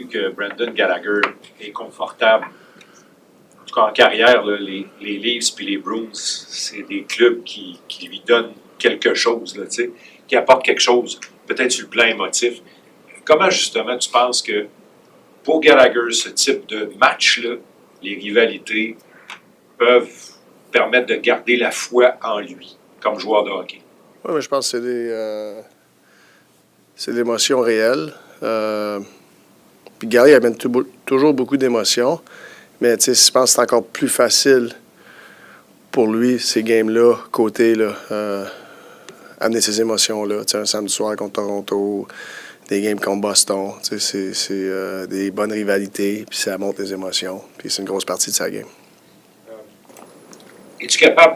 que Brendan Gallagher est confortable. En tout cas, en carrière, là, les Leafs et les Bruins, c'est des clubs qui lui donnent quelque chose, là, qui apportent quelque chose, peut-être sur le plan émotif. Comment, justement, tu penses que pour Gallagher, ce type de match-là, les rivalités peuvent permettre de garder la foi en lui comme joueur de hockey? Oui, mais je pense que c'est des émotions réelles. Puis Gary amène toujours beaucoup d'émotions. Mais je pense que c'est encore plus facile pour lui, ces games-là, côté, là, amener ces émotions-là. Un samedi soir contre Toronto, des games contre Boston. C'est des bonnes rivalités, puis ça monte les émotions. Puis c'est une grosse partie de sa game. Es-tu capable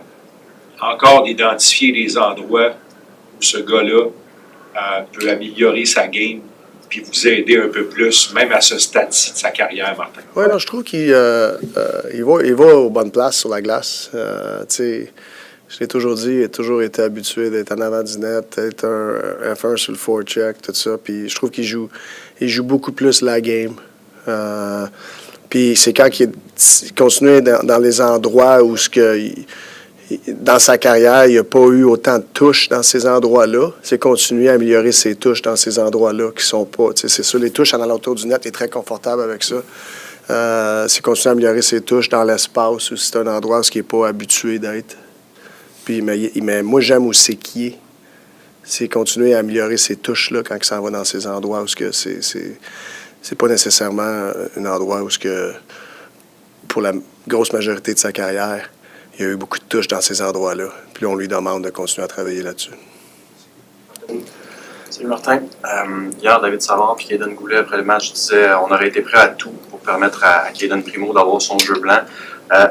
encore d'identifier des endroits où ce gars-là peut améliorer sa game puis vous aider un peu plus, même à ce stade-ci de sa carrière, Martin? Oui, non, je trouve qu'il va aux bonnes places sur la glace. Je l'ai toujours dit, il a toujours été habitué d'être en avant du net, d'être un F1 sur le forecheck, tout ça. Puis je trouve qu'il joue beaucoup plus la game. Puis c'est quand il continue dans les endroits où dans sa carrière, il n'a pas eu autant de touches dans ces endroits-là. C'est continuer à améliorer ses touches dans ces endroits-là qui sont pas... C'est sûr, les touches en alentour du net, il est très confortable avec ça. C'est continuer à améliorer ses touches dans l'espace où c'est un endroit où il n'est pas habitué d'être. Puis, mais moi, j'aime aussi qui est. C'est continuer à améliorer ses touches-là quand il s'en va dans ces endroits où c'est pas nécessairement un endroit où pour la grosse majorité de sa carrière, il y a eu beaucoup de touches dans ces endroits-là. Puis on lui demande de continuer à travailler là-dessus. Salut Martin. Hier, David Savard et Kaden Goulet, après le match, disaient on aurait été prêt à tout pour permettre à Kaden Primo d'avoir son jeu blanc.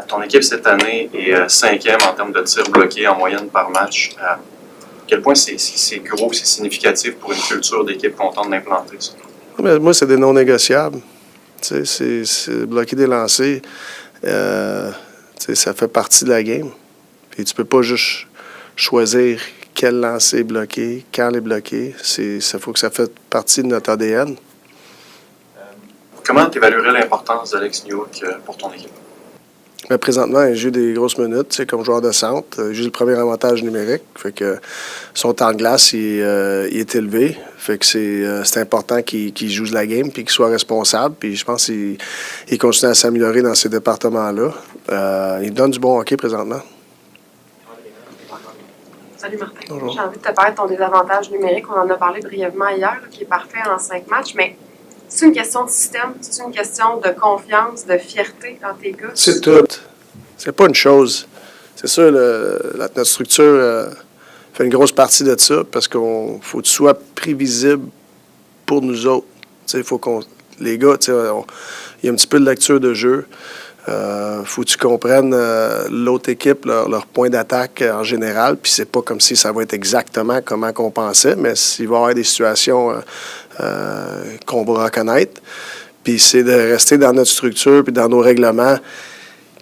Ton équipe cette année est 5e en termes de tirs bloqués en moyenne par match. À quel point c'est gros, c'est significatif pour une culture d'équipe qu'on tente d'implanter ça? Mais moi, c'est des non négociables. C'est bloquer des lancers. Ça fait partie de la game. Puis tu peux pas juste choisir quel lancer bloquer, quand les bloquer. Il faut que ça fasse partie de notre ADN. Comment tu évaluerais l'importance d'Alex Newhook pour ton équipe? Mais présentement, il joue des grosses minutes comme joueur de centre. Il joue le premier avantage numérique. Fait que son temps de glace il est élevé. Fait que c'est important qu'il joue la game et qu'il soit responsable. Puis je pense qu'il continue à s'améliorer dans ces départements-là. Il donne du bon hockey présentement. Salut Martin. Bonjour. J'ai envie de te parler de ton désavantage numérique. On en a parlé brièvement hier, qui est parfait en 5 matchs, mais c'est une question de système, c'est une question de confiance, de fierté dans tes gars? C'est tout. C'est pas une chose. C'est sûr, notre structure fait une grosse partie de ça parce qu'il faut que tu sois prévisible pour nous autres. Il faut les gars, il y a un petit peu de lecture de jeu. Faut que tu comprennes l'autre équipe, leur point d'attaque en général, puis c'est pas comme si ça va être exactement comment qu'on pensait, mais il va y avoir des situations qu'on va reconnaître. Puis c'est de rester dans notre structure puis dans nos règlements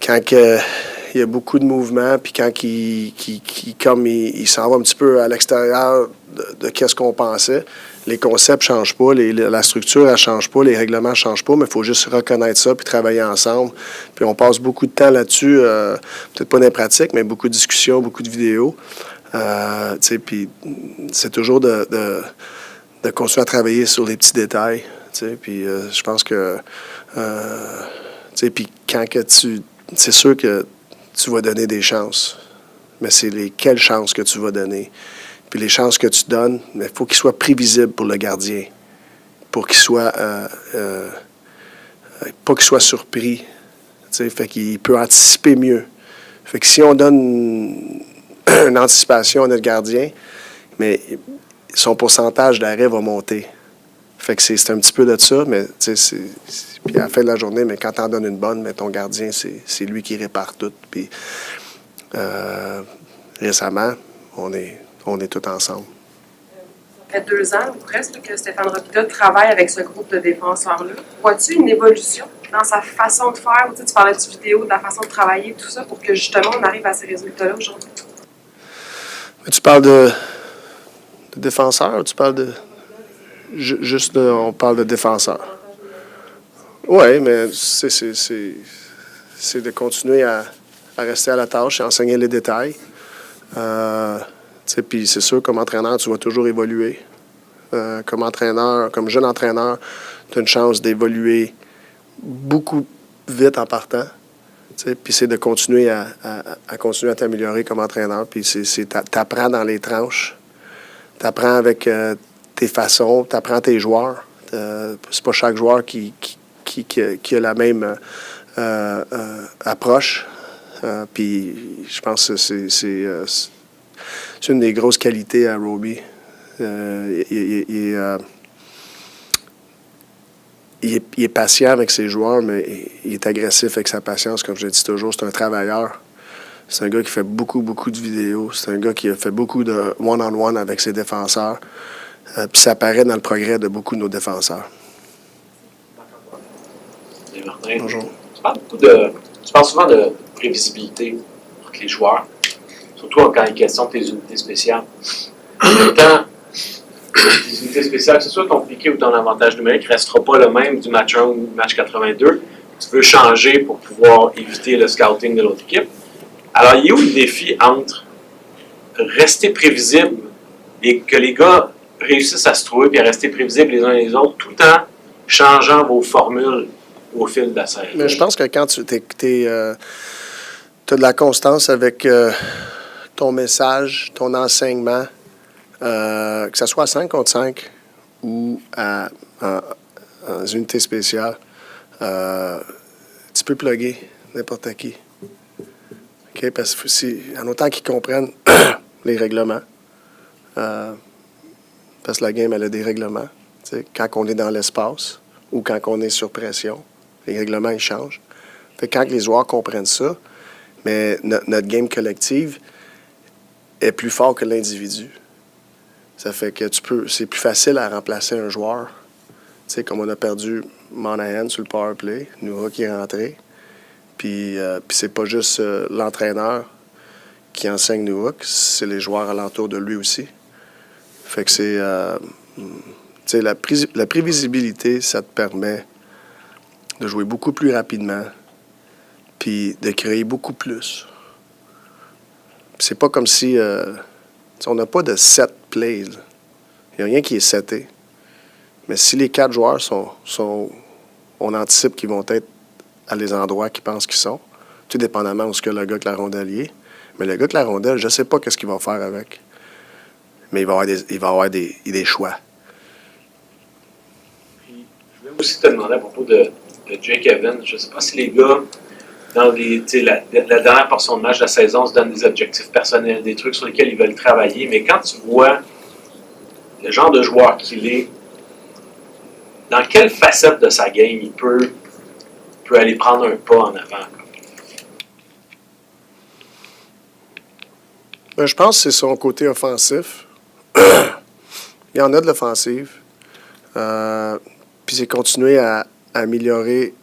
quand il y a beaucoup de mouvements, puis quand il s'en va un petit peu à l'extérieur de qu'est-ce qu'on pensait. Les concepts ne changent pas, la structure ne change pas, les règlements ne changent pas, mais il faut juste reconnaître ça puis travailler ensemble. Puis on passe beaucoup de temps là-dessus, peut-être pas dans les pratiques, mais beaucoup de discussions, beaucoup de vidéos. Puis c'est toujours de continuer à travailler sur les petits détails. Puis je pense que... puis quand que c'est sûr que tu vas donner des chances, mais c'est quelles chances que tu vas donner. Puis les chances que tu donnes, il faut qu'ils soient prévisibles pour le gardien, pour qu'il soit pas qu'il soit surpris. Fait qu'il peut anticiper mieux. Fait que si on donne une anticipation à notre gardien, mais son pourcentage d'arrêt va monter. Fait que c'est un petit peu de ça, mais puis à la fin de la journée, mais quand tu en donnes une bonne, mais ton gardien, c'est lui qui répare tout. Puis récemment, on est tous ensemble. Ça fait 2 ans ou presque que Stéphane Ropita travaille avec ce groupe de défenseurs-là. Vois-tu une évolution dans sa façon de faire? Tu parlais de vidéo, de la façon de travailler, tout ça, pour que justement on arrive à ces résultats-là aujourd'hui? Mais tu parles de défenseur ou tu parles de... Juste, on parle de défenseur. Oui, mais c'est de continuer à rester à la tâche et enseigner les détails. Puis c'est sûr, comme entraîneur, tu vas toujours évoluer. Comme entraîneur, comme jeune entraîneur, tu as une chance d'évoluer beaucoup vite en partant. Puis c'est de continuer à continuer à t'améliorer comme entraîneur. Puis t'apprends dans les tranches. T'apprends avec tes façons, t'apprends tes joueurs. C'est pas chaque joueur qui a la même approche. Puis je pense que c'est une des grosses qualités à Roby. Il est patient avec ses joueurs, mais il est agressif avec sa patience, comme je le dis toujours. C'est un travailleur. C'est un gars qui fait beaucoup de vidéos. C'est un gars qui a fait beaucoup de one-on-one avec ses défenseurs. Puis ça apparaît dans le progrès de beaucoup de nos défenseurs. Et Martin, Bonjour. Tu parles souvent de prévisibilité pour les joueurs, surtout quand il est question de tes unités spéciales. En même temps, les unités spéciales, que ce soit ton piqué ou ton avantage numérique, ne restera pas le même du match 1 ou du match 82. Tu veux changer pour pouvoir éviter le scouting de l'autre équipe. Alors, il y a où le défi entre rester prévisible et que les gars réussissent à se trouver et à rester prévisibles les uns et les autres, tout en changeant vos formules au fil de la série? Mais je pense que quand tu as de la constance avec ton message, ton enseignement, que ce soit à 5 contre 5 ou en unité spéciale, tu peux plugger n'importe qui. Okay? Parce que en autant qu'ils comprennent les règlements, parce que la game, elle a des règlements. Quand on est dans l'espace ou quand on est sur pression, les règlements, ils changent. Fait que quand les joueurs comprennent ça, mais notre game collective est plus fort que l'individu. Ça fait que c'est plus facile à remplacer un joueur. Comme on a perdu Monahan sur le power play, Newhook qui est rentré. Puis c'est pas juste l'entraîneur qui enseigne Newhook, c'est les joueurs alentour de lui aussi. Fait que c'est... la prévisibilité, ça te permet de jouer beaucoup plus rapidement puis de créer beaucoup plus. C'est pas comme si... on n'a pas de set plays. Il n'y a rien qui est seté. Mais si les 4 joueurs on anticipe qu'ils vont être à les endroits qu'ils pensent qu'ils sont, tout dépendamment où ce que le gars avec la rondelle y est. Mais le gars avec la rondelle, je ne sais pas qu'est-ce qu'il va faire avec. Mais il va avoir des choix. Puis, je voulais aussi te demander à propos de Jake Evans. Je ne sais pas si les gars, dans la dernière portion de match de la saison, se donnent des objectifs personnels, des trucs sur lesquels ils veulent travailler. Mais quand tu vois le genre de joueur qu'il est, dans quelle facette de sa game il peut aller prendre un pas en avant? Ben, je pense que c'est son côté offensif. Il y en a de l'offensive. Puis c'est continuer à améliorer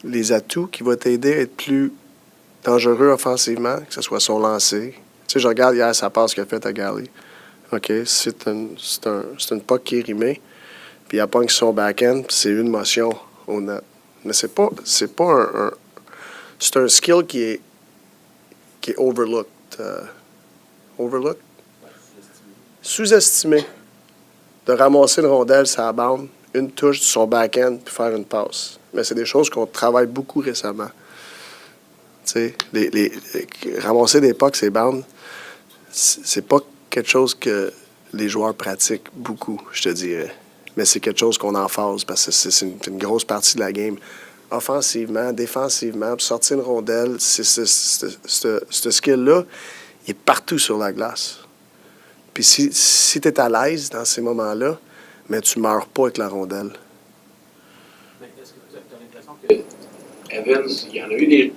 les atouts qui vont t'aider à être plus dangereux offensivement, que ce soit son lancer. Tu sais, je regarde hier sa passe qu'il a faite à Gallagher. OK, c'est une puck qui est rimée. Puis il pogne son back-end, puis c'est une motion au net. Mais c'est pas un c'est un skill qui est overlooked. Overlooked? Sous-estimé. De ramasser une rondelle, ça bande, une touche de son back-end, puis faire une passe. Mais c'est des choses qu'on travaille beaucoup récemment. Tu sais, ramasser des pucks, ces bandes, c'est pas quelque chose que les joueurs pratiquent beaucoup, je te dirais. Mais c'est quelque chose qu'on emphase parce que c'est une grosse partie de la game. Offensivement, défensivement, puis sortir une rondelle, ce skill-là, il est partout sur la glace. Puis si tu es à l'aise dans ces moments-là, mais tu ne meurs pas avec la rondelle. Mais est-ce que tu as l'impression que Evans, il y en a eu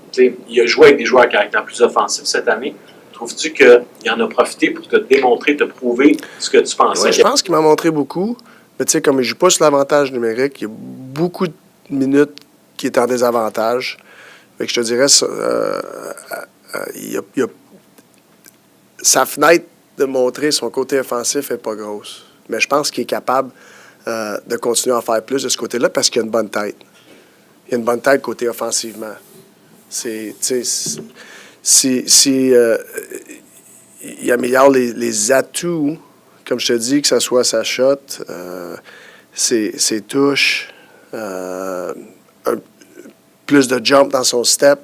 il a joué avec des joueurs à caractère plus offensif cette année. Trouves-tu qu'il en a profité pour te démontrer, te prouver ce que tu pensais? Ouais, je pense qu'il m'a montré beaucoup. Mais tu sais, comme il ne joue pas sur l'avantage numérique, il y a beaucoup de minutes qui est en désavantage. Fait que je te dirais, sa fenêtre de montrer son côté offensif n'est pas grosse. Mais je pense qu'il est capable de continuer à en faire plus de ce côté-là parce qu'il a une bonne tête. Il a une bonne tête côté offensivement. Il améliore les atouts, comme je te dis, que ce soit sa shot, ses touches, plus de jump dans son step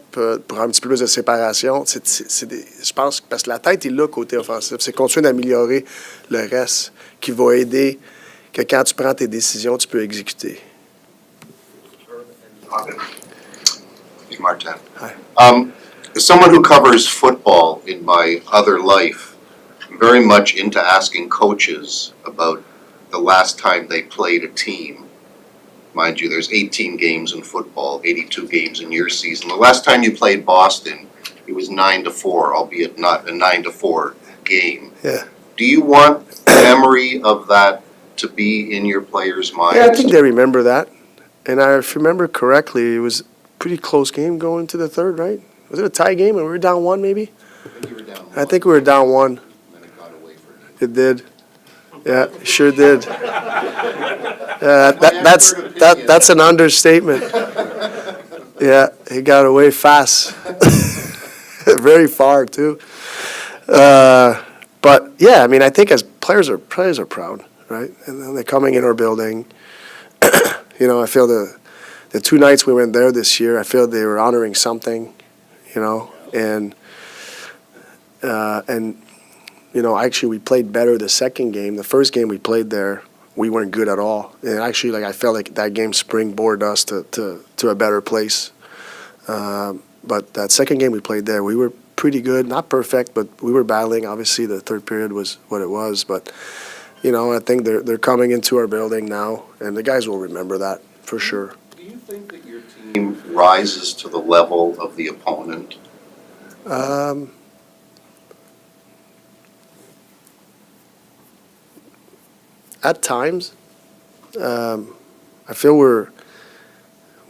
pour un petit peu plus de séparation. Je pense parce que la tête est là côté offensif. C'est continuer d'améliorer le reste qui va aider que quand tu prends tes décisions, tu peux exécuter. Hey, Martin. Hi. As someone who covers football in my other life, I'm very much into asking coaches about the last time they played a team. Mind you, there's 18 games in football, 82 games in your season. The last time you played Boston, it was 9-4, albeit not a 9-4 game. Yeah. Do you want memory of that to be in your players' minds? Yeah, I think they remember that. And if I remember correctly, it was a pretty close game going to the third, right? Was it a tie game and we were down one, maybe? I think you were down one. I think we were down one. And then it got away from you. It did. Yeah, it sure did. That's an understatement. Yeah, he got away fast. Very far, too. But, yeah, I mean, I think as players are proud, right? And then they're coming in our building. You know, I feel the 2 nights we went there this year, I feel they were honoring something, you know, and you know, actually we played better the second game. The first game we played there, we weren't good at all. And actually, like, I felt like that game springboarded us to a better place. But that second game we played there, we were pretty good, not perfect, but we were battling. Obviously, the third period was what it was. But, you know, I think they're coming into our building now, and the guys will remember that for sure. Do you think that your team rises to the level of the opponent? At times, I feel we're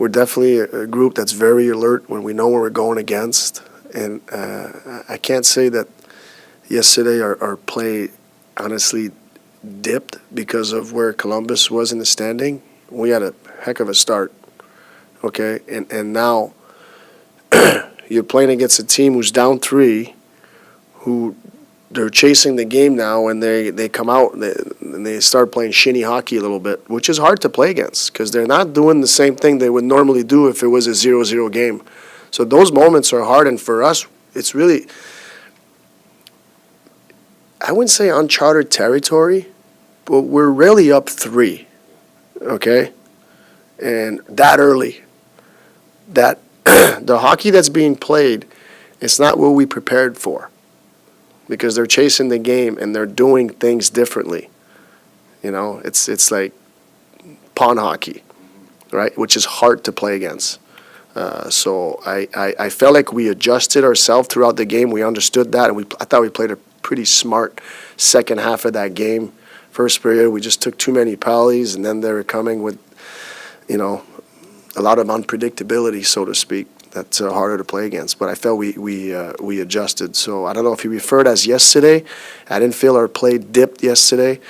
definitely a group that's very alert when we know what we're going against. And I can't say that yesterday our play honestly dipped because of where Columbus was in the standing. We had a heck of a start, okay? And now you're playing against a team who's down 3, who they're chasing the game now, and they come out and they start playing shinny hockey a little bit, which is hard to play against because they're not doing the same thing they would normally do if it was a 0-0 game. So those moments are hard, and for us, it's really, I wouldn't say uncharted territory, but we're really up 3, okay? And that early, that the hockey that's being played, it's not what we prepared for. Because they're chasing the game and they're doing things differently. You know, it's like pawn hockey, right? Which is hard to play against. So I felt like we adjusted ourselves throughout the game. We understood that, and I thought we played a pretty smart second half of that game. First period, we just took too many penalties, and then they were coming with, you know, a lot of unpredictability, so to speak. That's harder to play against. But I felt we adjusted. So I don't know if you referred as yesterday. I didn't feel our play dipped yesterday.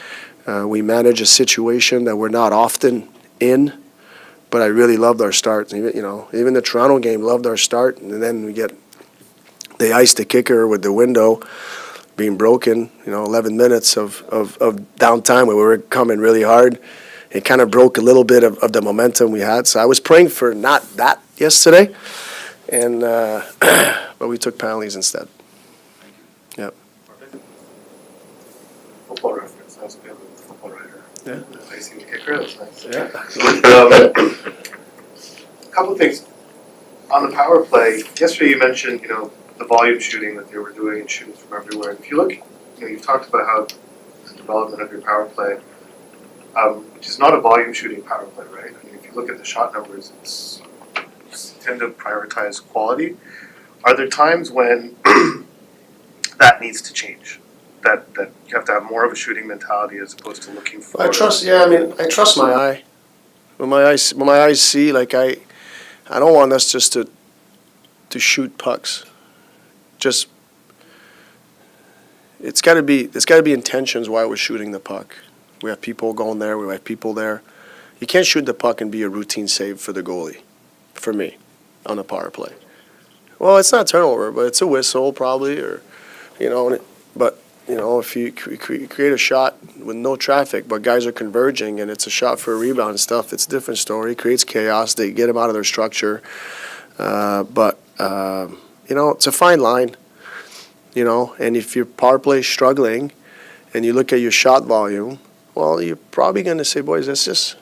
We managed a situation that we're not often in, but I really loved our start. Even the Toronto game loved our start, and then they iced the kicker with the window being broken. 11 minutes of downtime where we were coming really hard. It kind of broke a little bit of the momentum we had. So I was praying for not that yesterday. But we took penalties instead. Yep. Football reference. I was a football writer. Yeah. Icing the kicker. That's nice. Yeah. A couple of things on the power play. Yesterday you mentioned the volume shooting that they were doing and shooting from everywhere. And if you look, you've talked about how the development of your power play, which is not a volume shooting power play, right? I mean, if you look at the shot numbers, it's tend to prioritize quality. Are there times when that needs to change? That you have to have more of a shooting mentality as opposed to looking for. I trust my eye. When my eyes see, like I don't want us just to shoot pucks. Just it's got to be intentions why we're shooting the puck. We have people going there. We have people there. You can't shoot the puck and be a routine save for the goalie, for me, on a power play. Well, it's not turnover, but it's a whistle probably, or, but, if you create a shot with no traffic, but guys are converging and it's a shot for a rebound and stuff, it's a different story. It creates chaos. They get them out of their structure. But it's a fine line, and if your power play is struggling and you look at your shot volume, well, you're probably going to say, boys, let's just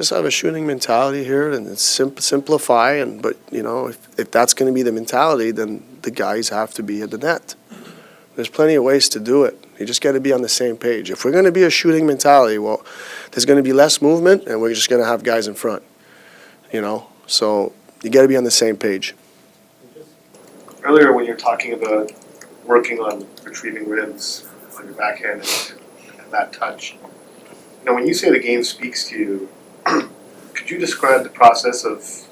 have a shooting mentality here and it's simplify. But if that's going to be the mentality, then the guys have to be at the net. There's plenty of ways to do it. You just got to be on the same page. If we're going to be a shooting mentality, well, there's going to be less movement and we're just going to have guys in front, So you got to be on the same page. Earlier when you're talking about working on retrieving ribs on your backhand and that touch, when you say the game speaks to you, could you describe the process of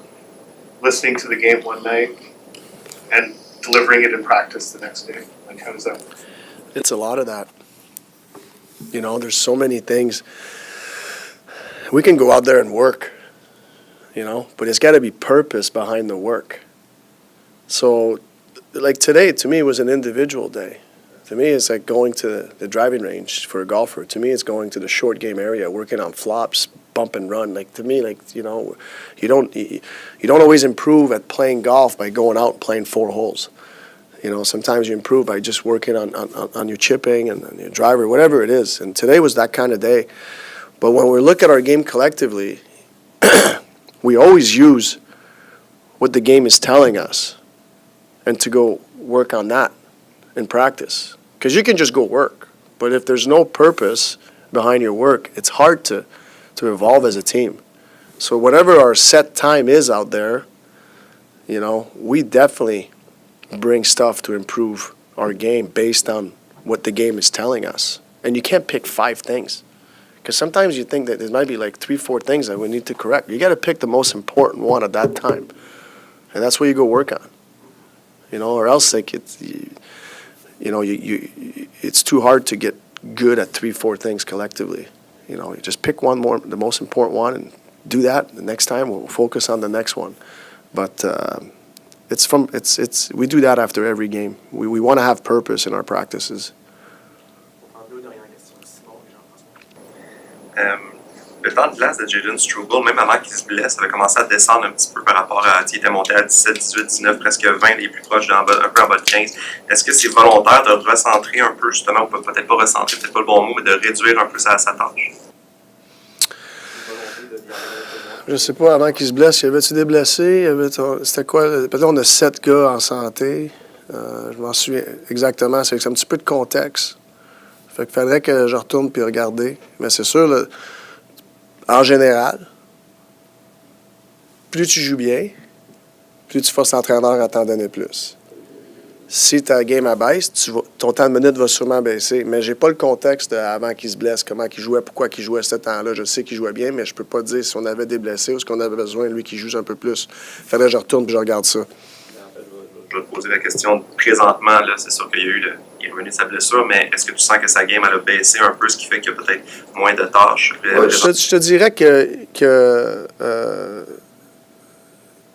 listening to the game one night and delivering it in practice the next day? Like, how does that work? It's a lot of that. There's so many things. We can go out there and work, but it's got to be purpose behind the work. So, like today, to me, it was an individual day. To me, it's like going to the driving range for a golfer. To me, it's going to the short game area, working on flops, bump and run. Like, to me, you don't always improve at playing golf by going out and playing 4 holes. Sometimes you improve by just working on your chipping and on your driver, whatever it is. And today was that kind of day. But when we look at our game collectively, we always use what the game is telling us and to go work on that in practice. Because you can just go work. But if there's no purpose behind your work, it's hard to evolve as a team. So whatever our set time is out there, we definitely bring stuff to improve our game based on what the game is telling us. And you can't pick 5 things. Because sometimes you think that there might be like 3-4 things that we need to correct. You got to pick the most important one at that time. And that's what you go work on. Or else like it's too hard to get good at 3-4 things collectively. You just pick one more, the most important one, and do that. The next time we'll focus on the next one. But we do that after every game. We want to have purpose in our practices. Le temps de glace de Jayden Struble, même avant qu'il se blesse, avait commencé à descendre un petit peu par rapport à. Il était monté à 17, 18, 19, presque 20, les plus proches un peu en bas de 15. Est-ce que c'est volontaire de recentrer un peu, justement, ou peut-être pas recentrer, peut-être pas le bon mot, mais de réduire un peu sa tâche? Je sais pas, avant qu'il se blesse, y avait-tu des blessés? C'était quoi? Peut-être on a 7 gars en santé. Je m'en souviens exactement. C'est un petit peu de contexte. Fait qu'il faudrait que je retourne puis regarder. Mais c'est sûr, en général, plus tu joues bien, plus tu forces l'entraîneur à t'en donner plus. Si ta game abaisse, ton temps de minute va sûrement baisser. Mais j'ai pas le contexte avant qu'il se blesse, comment il jouait, pourquoi il jouait ce temps-là. Je sais qu'il jouait bien, mais je peux pas dire si on avait des blessés ou si on avait besoin, lui, qui joue un peu plus. Faudrait que je retourne et je regarde ça. Je vais te poser la question présentement, là, c'est sûr qu'il il est revenu de sa blessure, mais est-ce que tu sens que sa game elle a baissé un peu, ce qui fait qu'il y a peut-être moins de tâches? Je te dirais que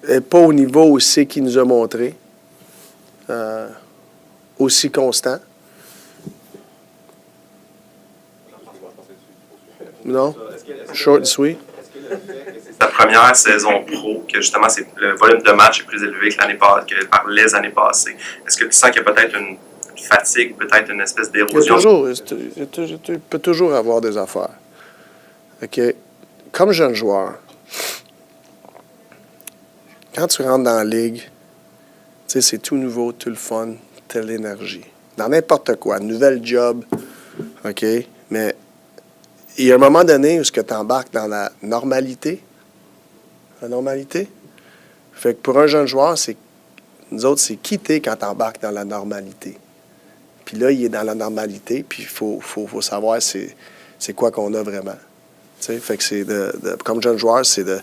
n'est pas au niveau aussi qu'il nous a montré, aussi constant. Non? Short and sweet. La première saison pro, que justement le volume de match est plus élevé que par les années passées. Est-ce que tu sens qu'il y a peut-être une fatigue, peut-être une espèce d'érosion? Il peut toujours avoir des affaires. OK. Comme jeune joueur, quand tu rentres dans la ligue, tu sais, c'est tout nouveau, tout le fun, telle énergie. Dans n'importe quoi, nouvel job, OK? Mais il y a un moment donné où tu embarques dans la normalité. La normalité. Fait que pour un jeune joueur, nous autres, c'est quitter quand tu embarques dans la normalité. Puis là, il est dans la normalité, puis il faut savoir c'est quoi qu'on a vraiment. T'sais, fait que c'est comme jeune joueur, c'est de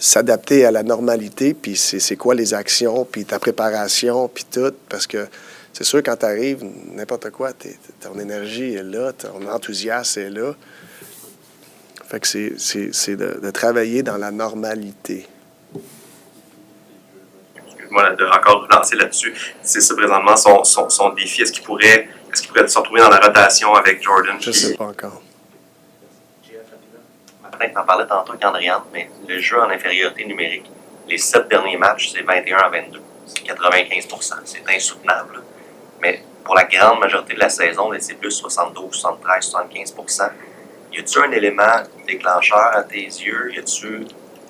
s'adapter à la normalité, puis c'est quoi les actions, puis ta préparation, puis tout, parce que c'est sûr, quand tu arrives, n'importe quoi, ton énergie est là, ton enthousiasme est là. Fait que c'est de travailler dans la normalité. Excuse-moi de encore relancer là-dessus. C'est ça présentement son défi. Est-ce qu'il pourrait se retrouver dans la rotation avec Jordan? Je sais pas encore. Martin, tu en parlais tantôt avec Andréane, mais le jeu en infériorité numérique, les 7 derniers matchs, c'est 21-22. C'est 95%. C'est insoutenable. Mais pour la grande majorité de la saison, c'est plus 72, 73, 75%. Y a-tu un élément déclencheur à tes yeux? Y a-tu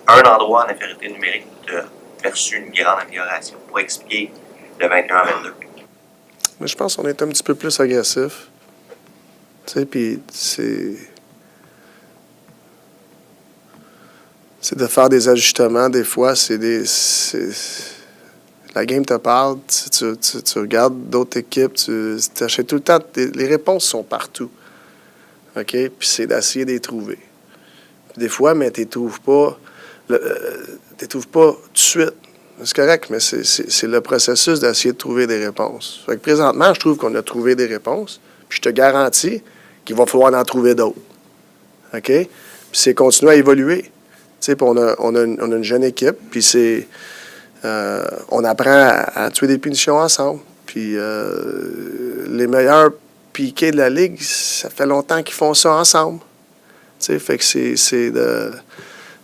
un endroit en infériorité numérique où tu as perçu une grande amélioration pour expliquer le 21-22? Mais je pense qu'on est un petit peu plus agressif. Tu sais, puis c'est de faire des ajustements. Des fois, la game te parle, tu regardes d'autres équipes, tu achètes tout le temps. Les réponses sont partout. OK? Puis c'est d'essayer de les trouver. Puis des fois, mais tu ne les trouves pas tout de suite. C'est correct, mais c'est le processus d'essayer de trouver des réponses. Fait que présentement, je trouve qu'on a trouvé des réponses. Puis je te garantis qu'il va falloir en trouver d'autres. OK? Puis c'est continuer à évoluer. Tu sais, puis on a une jeune équipe, puis on apprend à tuer des punitions ensemble. Puis les meilleurs piqués de la Ligue, ça fait longtemps qu'ils font ça ensemble. Tu sais, fait que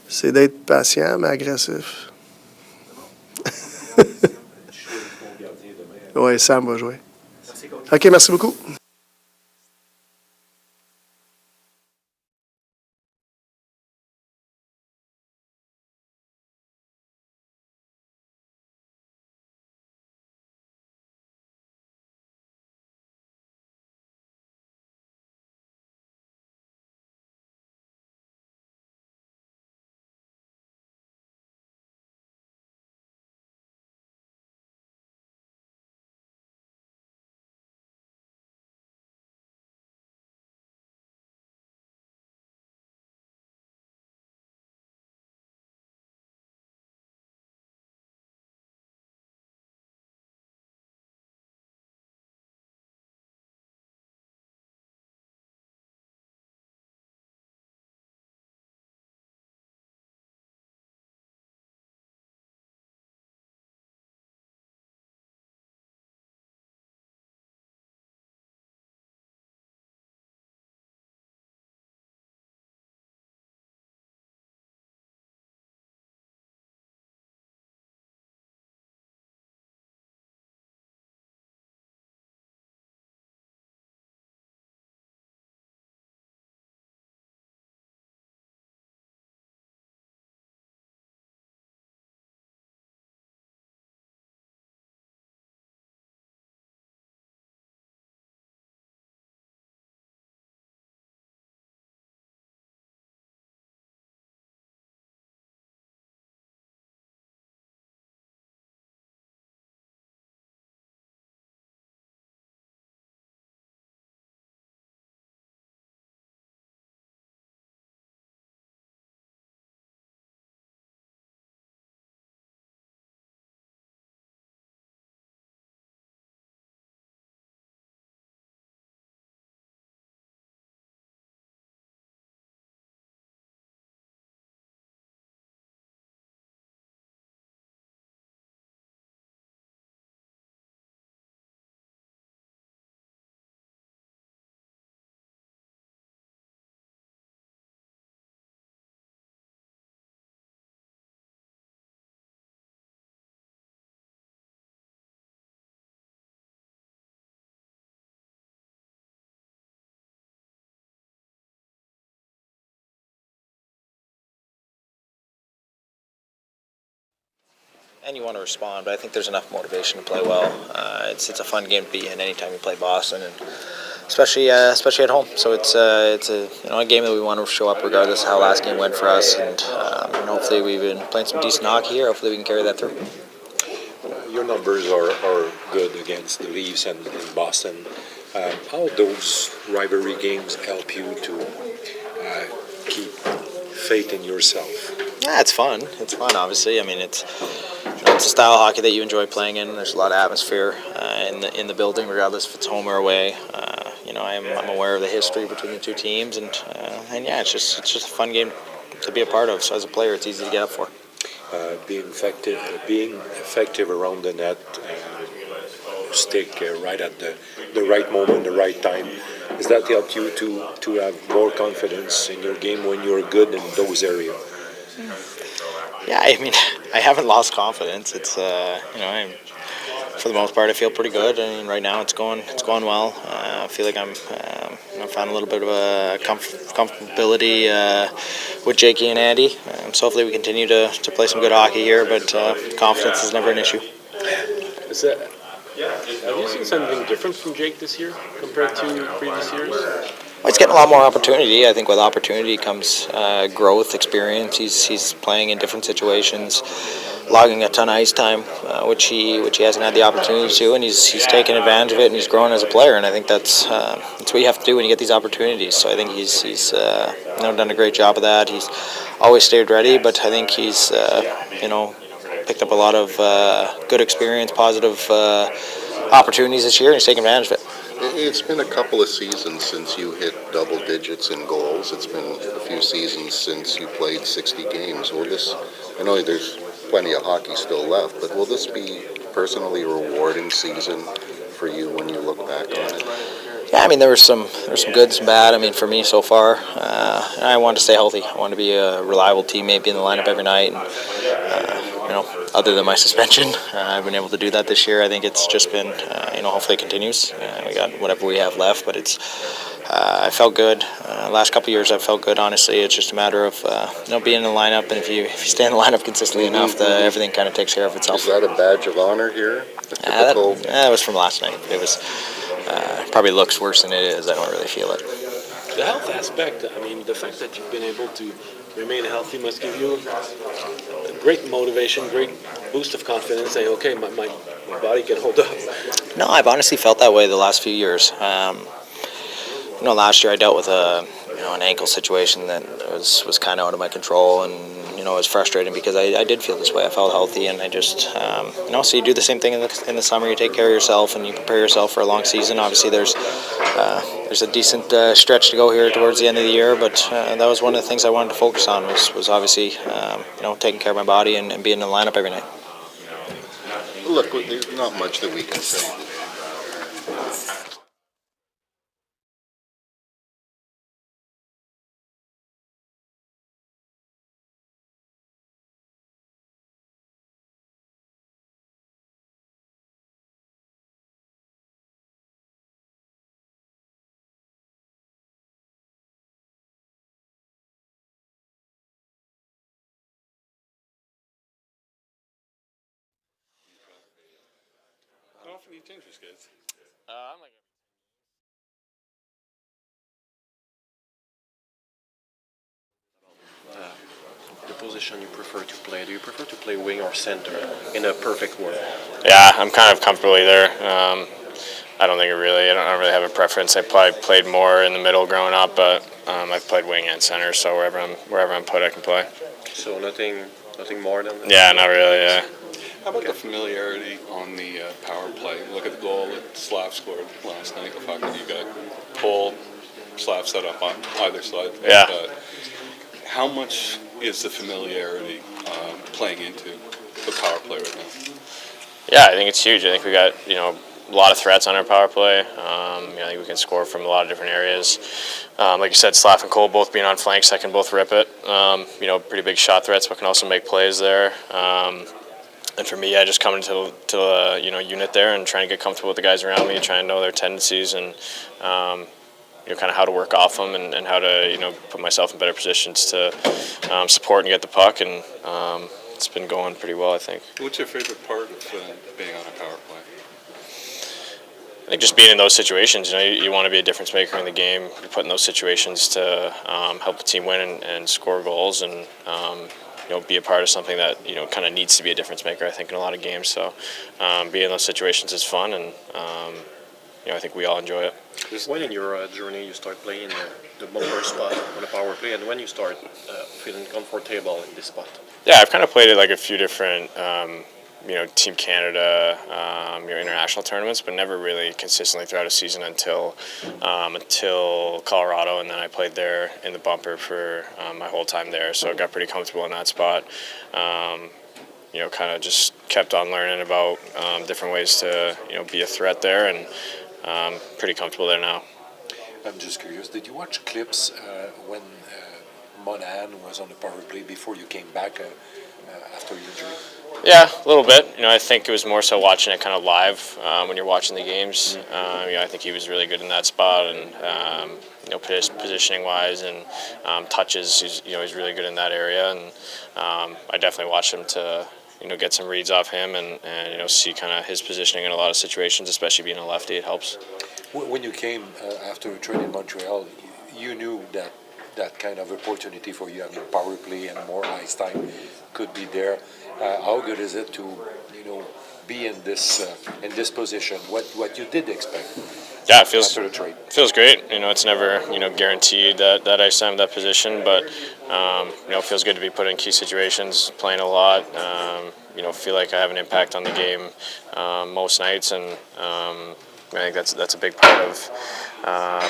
c'est d'être patient, mais agressif. Oui, Sam va jouer. OK, merci beaucoup. And you want to respond, but I think there's enough motivation to play well. It's a fun game to be in anytime you play Boston, and especially at home. So it's a game that we want to show up regardless of how last game went for us, and hopefully we've been playing some decent hockey here. Hopefully we can carry that through. Your numbers are good against the Leafs and Boston. How those rivalry games help you to keep faith in yourself? Yeah, it's fun. It's fun, obviously. I mean, it's a style of hockey that you enjoy playing in. There's a lot of atmosphere in the building, regardless if it's home or away. I'm aware of the history between the two teams, and yeah, it's just a fun game to be a part of. So as a player, it's easy to get up for. Being effective around the net, stick right at the right moment, the right time. Does that help you to have more confidence in your game when you're good in those areas? Yeah, I mean, I haven't lost confidence. It's I'm, for the most part, I feel pretty good. I mean, right now it's going well. I feel like I found a little bit of a comfortability with Jakey and Andy. So hopefully we continue to play some good hockey here. But confidence is never an issue. Have you seen something different from Jake this year compared to previous years? Well, he's getting a lot more opportunity. I think with opportunity comes growth, experience. He's playing in different situations, logging a ton of ice time, which he hasn't had the opportunity to, and he's taken advantage of it, and he's grown as a player. And I think that's what you have to do when you get these opportunities. So I think he's done a great job of that. He's always stayed ready, but I think he's picked up a lot of good experience, positive opportunities this year, and he's taken advantage of it. It's been a couple of seasons since you hit double digits in goals. It's been a few seasons since you played 60 games. I know there's plenty of hockey still left, but will this be personally a rewarding season for you when you look back on it? Yeah, I mean, there was some good, some bad. I mean, for me so far, I wanted to stay healthy. I wanted to be a reliable teammate, be in the lineup every night. And, other than my suspension, I've been able to do that this year. I think it's just been, hopefully it continues. We got whatever we have left, but I felt good. Last couple of years, I felt good. Honestly, it's just a matter of being in the lineup, and if you stay in the lineup consistently enough, everything kind of takes care of itself. Is that a badge of honor here? That was from last night. It was probably looks worse than it is. I don't really feel it. The health aspect, I mean, the fact that you've been able to remain healthy must give you a great motivation, great boost of confidence, say, okay, my body can hold up. No, I've honestly felt that way the last few years. Last year I dealt with an ankle situation that was kind of out of my control, and it was frustrating because I did feel this way. I felt healthy, and I just so you do the same thing in the summer. You take care of yourself and you prepare yourself for a long season. Obviously there's a decent stretch to go here towards the end of the year, but that was one of the things I wanted to focus on was obviously taking care of my body and being in the lineup every night. Look, there's not much that we can say. How often do you change your skates? I'm like the position you prefer to play. Do you prefer to play wing or center in a perfect world? Yeah, I'm kind of comfortable either. I don't really have a preference. I probably played more in the middle growing up, but I've played wing and center, so wherever I'm put, I can play. So nothing more than that? Yeah, not really. Yeah. How about the familiarity on the power play? Look at the goal that Slav scored last night. The fact that you got Cole, Slav set up on either side. Yeah. How much is the familiarity playing into the power play right now? Yeah, I think it's huge. I think we got a lot of threats on our power play. I think we can score from a lot of different areas. Like you said, Slav and Cole both being on flanks, I can both rip it. Pretty big shot threats, but can also make plays there. And for me, just coming to the unit there and trying to get comfortable with the guys around me, trying to know their tendencies and kind of how to work off them and how to put myself in better positions to support and get the puck. And it's been going pretty well, I think. What's your favorite part of being on a power play? I think just being in those situations, you want to be a difference maker in the game. You're put in those situations to help the team win and score goals and be a part of something that kind of needs to be a difference maker. I think in a lot of games. So being in those situations is fun, and I think we all enjoy it. When in your journey you start playing the bumper spot on a power play, and when you start feeling comfortable in this spot? Yeah, I've kind of played it like a few different Team Canada, international tournaments, but never really consistently throughout a season until Colorado, and then I played there in the bumper for my whole time there. So I got pretty comfortable in that spot. Kind of just kept on learning about different ways to be a threat there, and pretty comfortable there now. I'm just curious, did you watch clips when Monahan was on the power play before you came back after your injury? Yeah, a little bit. I think it was more so watching it kind of live when you're watching the games. I think he was really good in that spot, and positioning wise and touches, he's really good in that area, and I definitely watched him to get some reads off him and see kind of his positioning in a lot of situations, especially being a lefty. It helps. When you came after a trade in Montreal, you knew that kind of opportunity for you, power play and more ice time could be there. How good is it to be in this position? What you did expect? Yeah, it feels after the trade. Feels great. It's never guaranteed that ice time, that position, but it feels good to be put in key situations, playing a lot. Feel like I have an impact on the game most nights, and I think that's a big part of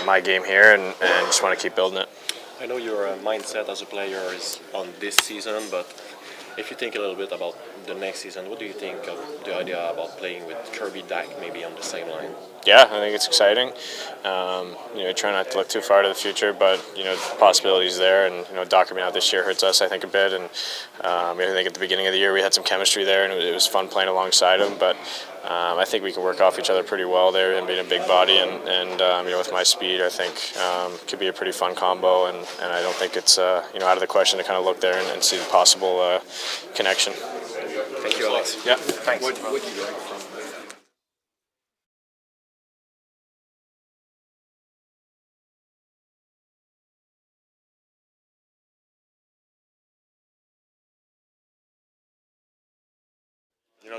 my game here, and just want to keep building it. I know your mindset as a player is on this season, but if you think a little bit about the next season, what do you think of the idea about playing with Kirby Dak maybe on the same line? Yeah, I think it's exciting. Try not to look too far to the future, but the possibilities there. And Docker being out this year hurts us, I think, a bit. And I think at the beginning of the year we had some chemistry there, and it was fun playing alongside him. But I think we can work off each other pretty well there, and being a big body and with my speed, I think could be a pretty fun combo. And I don't think it's out of the question to kind of look there and see the possible connection. Thank you, Alex. Yeah, thanks. What do you like from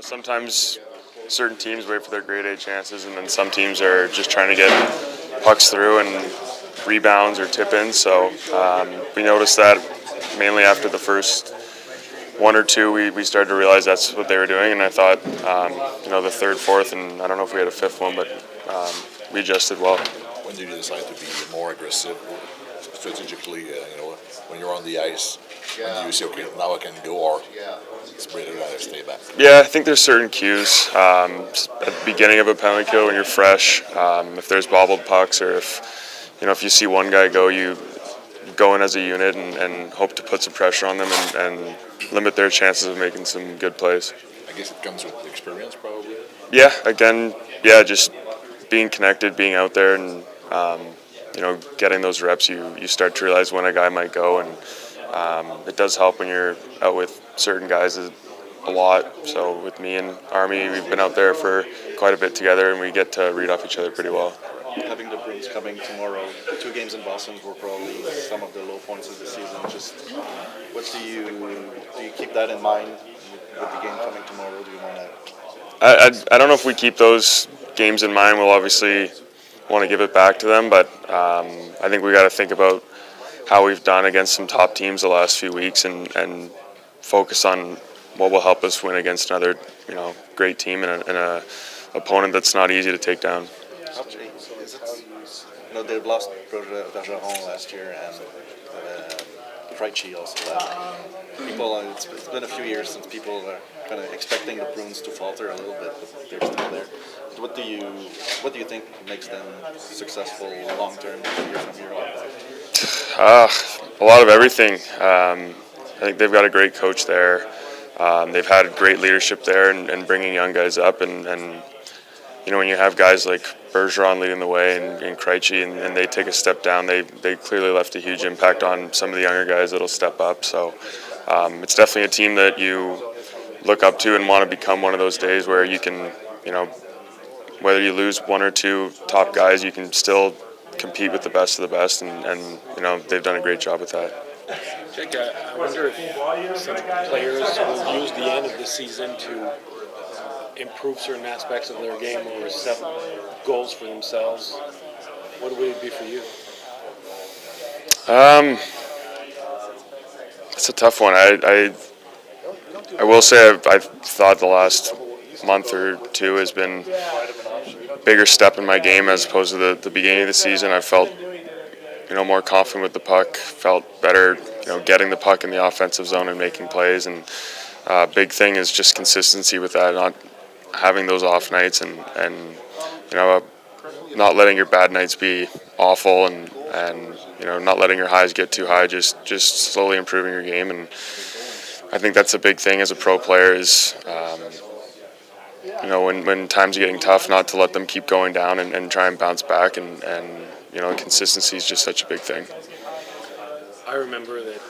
sometimes certain teams wait for their grade A chances, and then some teams are just trying to get pucks through and rebounds or tip-ins. So we noticed that mainly after the first one or two, we started to realize that's what they were doing, and I thought, the third, fourth, and I don't know if we had a fifth one, but we adjusted well. When did you decide to be more aggressive strategically, when you're on the ice? When do you say, okay, now I can go, or it's better that I stay back? Yeah, I think there's certain cues. At the beginning of a penalty kill when you're fresh, if there's bobbled pucks, or if you see one guy go, you go in as a unit and hope to put some pressure on them and limit their chances of making some good plays. I guess it comes with experience, probably. Yeah, just being connected, being out there, and getting those reps. You start to realize when a guy might go, and it does help when you're out with certain guys a lot. So with me and Army, we've been out there for quite a bit together, and we get to read off each other pretty well. Having the Bruins coming tomorrow, the 2 games in Boston were probably some of the low points of the season. Just what do you keep that in mind with the game coming tomorrow? Do you want to? I don't know if we keep those games in mind. We'll obviously want to give it back to them, but I think we got to think about how we've done against some top teams the last few weeks and focus on what will help us win against another great team and a opponent that's not easy to take down. They've lost Bergeron last year, and Krejci also left. It's been a few years since people are kind of expecting the Bruins to falter a little bit, but they're still there. What do you think makes them successful long term year from year on? A lot of everything. I think they've got a great coach there. They've had great leadership there and bringing young guys up, and when you have guys like Bergeron leading the way and Krejci and they take a step down, they clearly left a huge impact on some of the younger guys that'll step up. So it's definitely a team that you look up to and want to become one of those days where you can, whether you lose one or two top guys, you can still compete with the best of the best, and they've done a great job with that. Jake, I wonder if some players will use the end of the season to improve certain aspects of their game or set goals for themselves. What would it be for you? It's a tough one. I I will say I've thought the last month or two has been a bigger step in my game as opposed to the beginning of the season. I felt more confident with the puck, felt better getting the puck in the offensive zone and making plays. And big thing is just consistency with that, not having those off nights and not letting your bad nights be awful and not letting your highs get too high, just slowly improving your game. And I think that's a big thing as a pro player is, when times are getting tough, not to let them keep going down and try and bounce back. And consistency is just such a big thing. I remember that,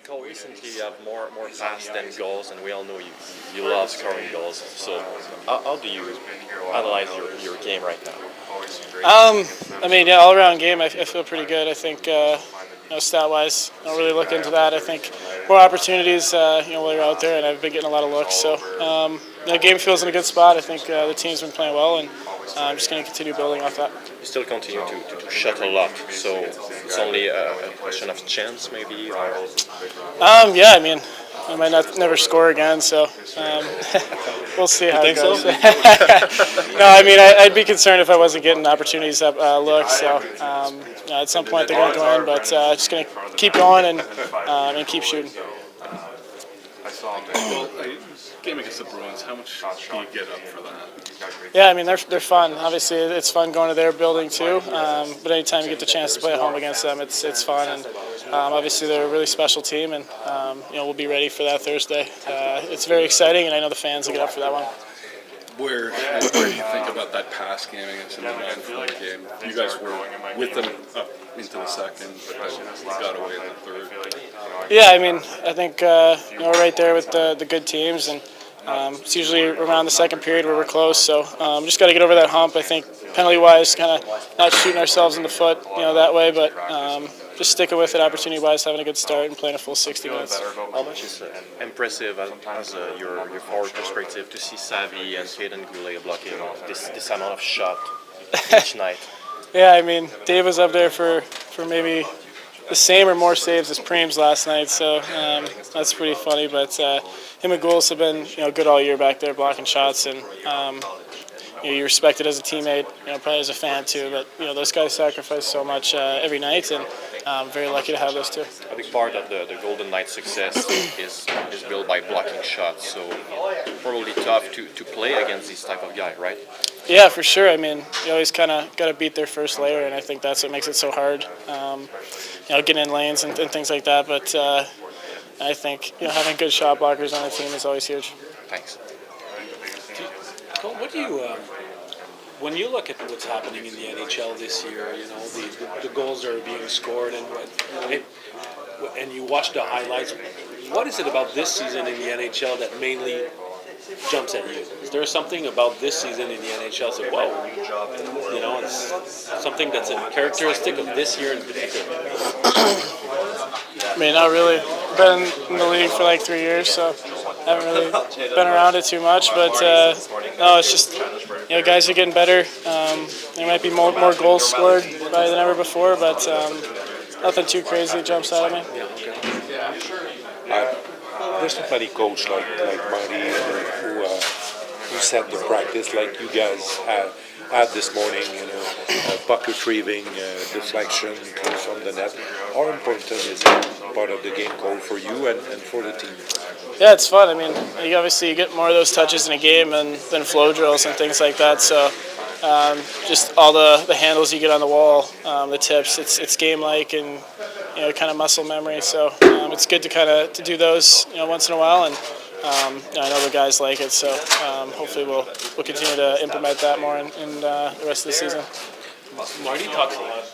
Cole, recently you have more passes than goals, and we all know you love scoring goals. So how do you analyze your game right now? All around game, I feel pretty good. I think, stat-wise, I don't really look into that. I think more opportunities, while you're out there, and I've been getting a lot of looks. So, the game feels in a good spot. I think the team's been playing well, and I'm just going to continue building off that. You still continue to shot a lot, so it's only a question of chance, maybe? Or... I might never score again, so we'll see how it goes. So? No, I'd be concerned if I wasn't getting opportunities that look. So at some point they're going to go in, but just going to keep going and keep shooting. Game against the Bruins, how much do you get up for that? Yeah, they're fun. Obviously, it's fun going to their building too. But anytime you get the chance to play at home against them, it's fun. And obviously, they're a really special team, and we'll be ready for that Thursday. It's very exciting, and I know the fans will get up for that one. Where do you think about that past game against the man game? You guys were with them up into the second, but got away in the third. Yeah, I think we're right there with the good teams, and it's usually around the second period where we're close. So just got to get over that hump. I think penalty-wise, kind of not shooting ourselves in the foot, that way, but just sticking with it, opportunity-wise, having a good start and playing a full 60 minutes. How much is impressive as your forward perspective to see Savvy and Caden Goulet blocking this amount of shot each night? Yeah, Dave was up there for maybe the same or more saves as Preems last night, so that's pretty funny. But him and Goulet have been good all year back there blocking shots, and you respect it as a teammate, probably as a fan too. But those guys sacrifice so much every night, and I'm very lucky to have those two. A big part of the Golden Knights' success is built by blocking shots. So probably tough to play against this type of guy, right? Yeah, for sure. You always kind of got to beat their first layer, and I think that's what makes it so hard. Getting in lanes and things like that. But I think having good shot blockers on the team is always huge. Thanks. Cole, what do you, when you look at what's happening in the NHL this year, the goals that are being scored, and you watch the highlights, what is it about this season in the NHL that mainly jumps at you? Is there something about this season in the NHL that, whoa, it's something that's a characteristic of this year in particular? Not really. Been in the league for like 3 years, so haven't really been around it too much. But no, it's just guys are getting better. There might be more goals scored than ever before, but nothing too crazy jumps out at me. There's somebody coach like Marty who set the practice like you guys had this morning, puck retrieving, deflection from the net. How important is that part of the game code for you and for the team? Yeah, it's fun. I mean, you get more of those touches in a game than flow drills and things like that. So just all the handles you get on the wall, the tips, it's game-like and kind of muscle memory. So it's good to do those once in a while, and I know the guys like it. So hopefully we'll continue to implement that more in the rest of the season. Marty talks a lot